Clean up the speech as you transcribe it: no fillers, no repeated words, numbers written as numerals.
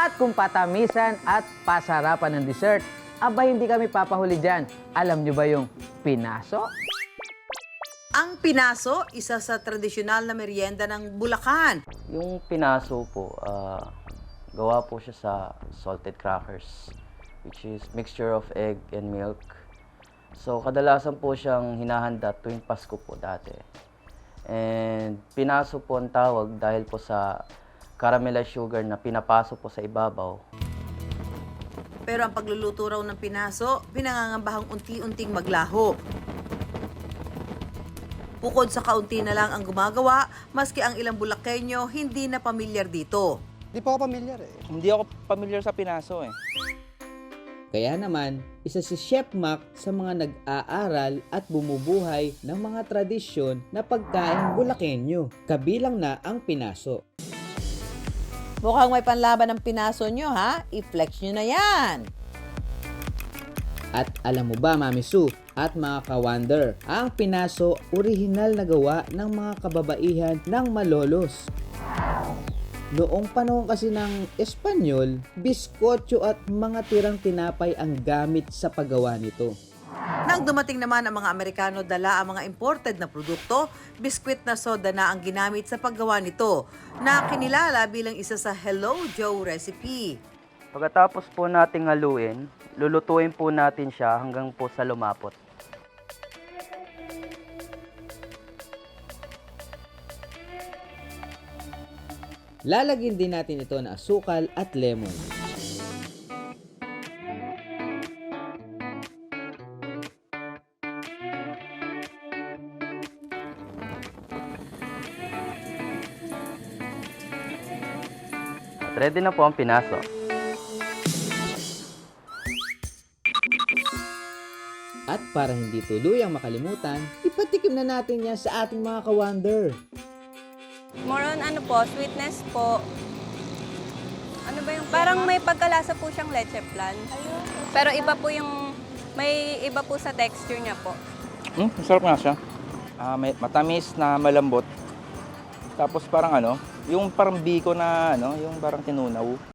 At kung patamisan at pasarapan ng dessert, aba hindi kami papahuli dyan. Alam nyo ba yung pinaso? Ang pinaso, isa sa tradisyonal na merienda ng Bulacan. Yung pinaso po, gawa po siya sa salted crackers, which is mixture of egg and milk. So, kadalasan po siyang hinahanda tuwing Pasko po dati. And pinaso po ang tawag dahil po sa caramelized sugar na pinapaso po sa ibabaw. Pero ang pagluluto raw ng pinaso, pinangangambahang unti-unting maglaho. Bukod sa kaunti na lang ang gumagawa, maski ang ilang Bulakenyo hindi na pamilyar dito. Di pa ako pamilyar eh. Hindi ako familiar sa pinaso eh. Kaya naman, isa si Chef Mac sa mga nag-aaral at bumubuhay ng mga tradisyon na pagkain Bulakenyo, kabilang na ang pinaso. Mukhang may panlaban ng pinaso nyo, ha? I-flex nyo na yan! At alam mo ba, Mami Sue at mga ka-wonder, ang pinaso orihinal na gawa ng mga kababaihan ng Malolos. Noong panahon kasi ng Espanyol, biskotyo at mga tirang tinapay ang gamit sa paggawa nito. Nang dumating naman ang mga Amerikano, dala ang mga imported na produkto, biskwit na soda na ang ginamit sa paggawa nito, na kinilala bilang isa sa Hello Joe recipe. Pagkatapos po nating haluin, lulutuin po natin siya hanggang po sa lumapot. Lalagyan din natin ito ng asukal at lemon. At ready na po ang pinaso. At para hindi tuluyang makalimutan, ipatikim na natin yan sa ating mga ka-wonder. More on ano po, sweetness po. Ano ba yung parang may pagkalasa po siyang leche flan. Pero iba po yung, may iba po sa texture niya po. Masarap nga siya. May matamis na malambot. Tapos parang ano, yung parang biko na ano, yung parang tinunaw.